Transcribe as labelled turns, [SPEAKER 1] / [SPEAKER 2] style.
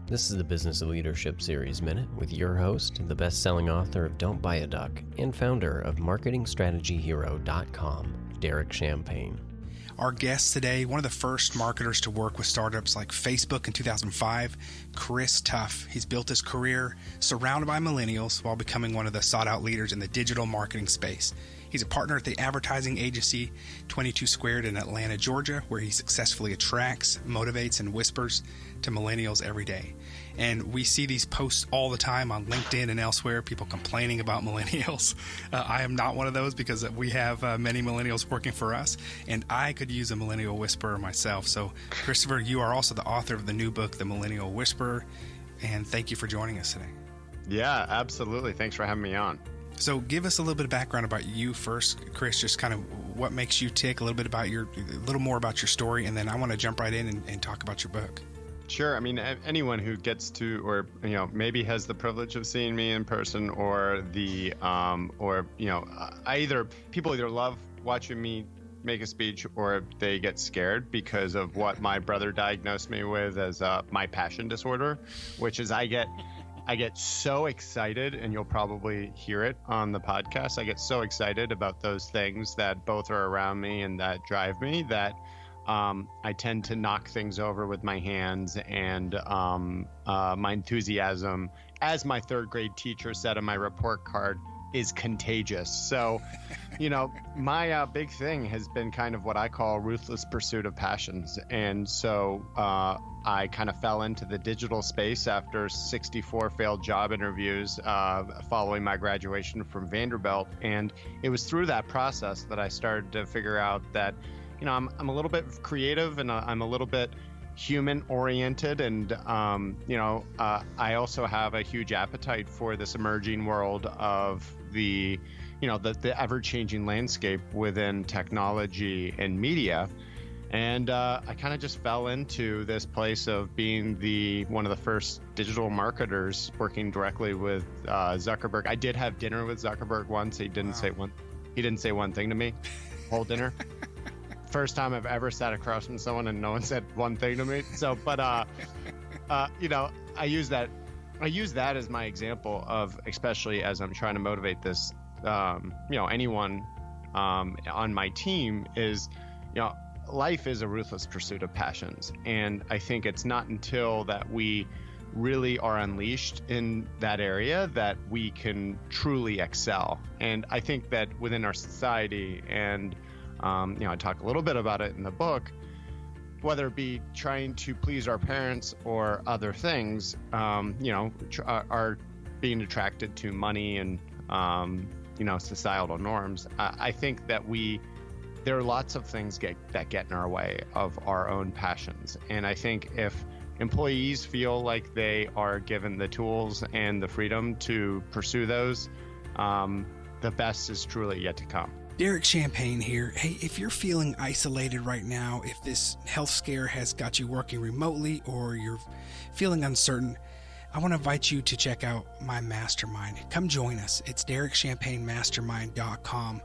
[SPEAKER 1] This is the Business of Leadership Series Minute with your host, the best-selling author of Don't Buy a Duck and founder of MarketingStrategyHero.com, Derek Champagne.
[SPEAKER 2] Our guest today, one of the first marketers to work with startups like Facebook in 2005, Chris Tuff. He's built his career surrounded by millennials while becoming one of the sought-out leaders in the digital marketing space. He's a partner at the advertising agency 22 Squared in Atlanta, Georgia, where he successfully attracts, motivates, and whispers to millennials every day. And we see these posts all the time on LinkedIn and elsewhere, people complaining about millennials. I am not one of those because we have many millennials working for us, and I could use a millennial whisperer myself. So, Christopher, you are also the author of the new book, The Millennial Whisperer, and thank you for joining us today.
[SPEAKER 3] Yeah, absolutely. Thanks for having me on.
[SPEAKER 2] So give us a little bit of background about you first, Chris, just kind of what makes you tick, a little more about your story, and then I want to jump right in and talk about your book.
[SPEAKER 3] Sure. I mean, anyone who gets to, or, maybe has the privilege of seeing me in person, or people either love watching me make a speech, or they get scared because of what my brother diagnosed me with as my passion disorder, which is I get so excited, and you'll probably hear it on the podcast. I get so excited about those things that both are around me and that drive me that I tend to knock things over with my hands, and my enthusiasm, as my third grade teacher said on my report card, is contagious. So, my big thing has been kind of what I call ruthless pursuit of passions. And so I kind of fell into the digital space after 64 failed job interviews following my graduation from Vanderbilt. And it was through that process that I started to figure out that, I'm a little bit creative, and I'm a little bit human oriented, and I also have a huge appetite for this emerging world of the ever-changing landscape within technology and media. And I kind of just fell into this place of being one of the first digital marketers working directly with Zuckerberg. I did have dinner with Zuckerberg once. He didn't say one thing to me whole dinner. First time I've ever sat across from someone and no one said one thing to me. So, but I use that as my example of, especially as I'm trying to motivate this, anyone on my team is, life is a ruthless pursuit of passions. And I think it's not until that we really are unleashed in that area that we can truly excel. And I think that within our society, and I talk a little bit about it in the book, whether it be trying to please our parents or other things, are being attracted to money and, societal norms. I think that there are lots of things that get in our way of our own passions. And I think if employees feel like they are given the tools and the freedom to pursue those, the best is truly yet to come.
[SPEAKER 2] Derek Champagne here. Hey, if you're feeling isolated right now, if this health scare has got you working remotely, or you're feeling uncertain, I want to invite you to check out my mastermind. Come join us. It's DerekChampagneMastermind.com.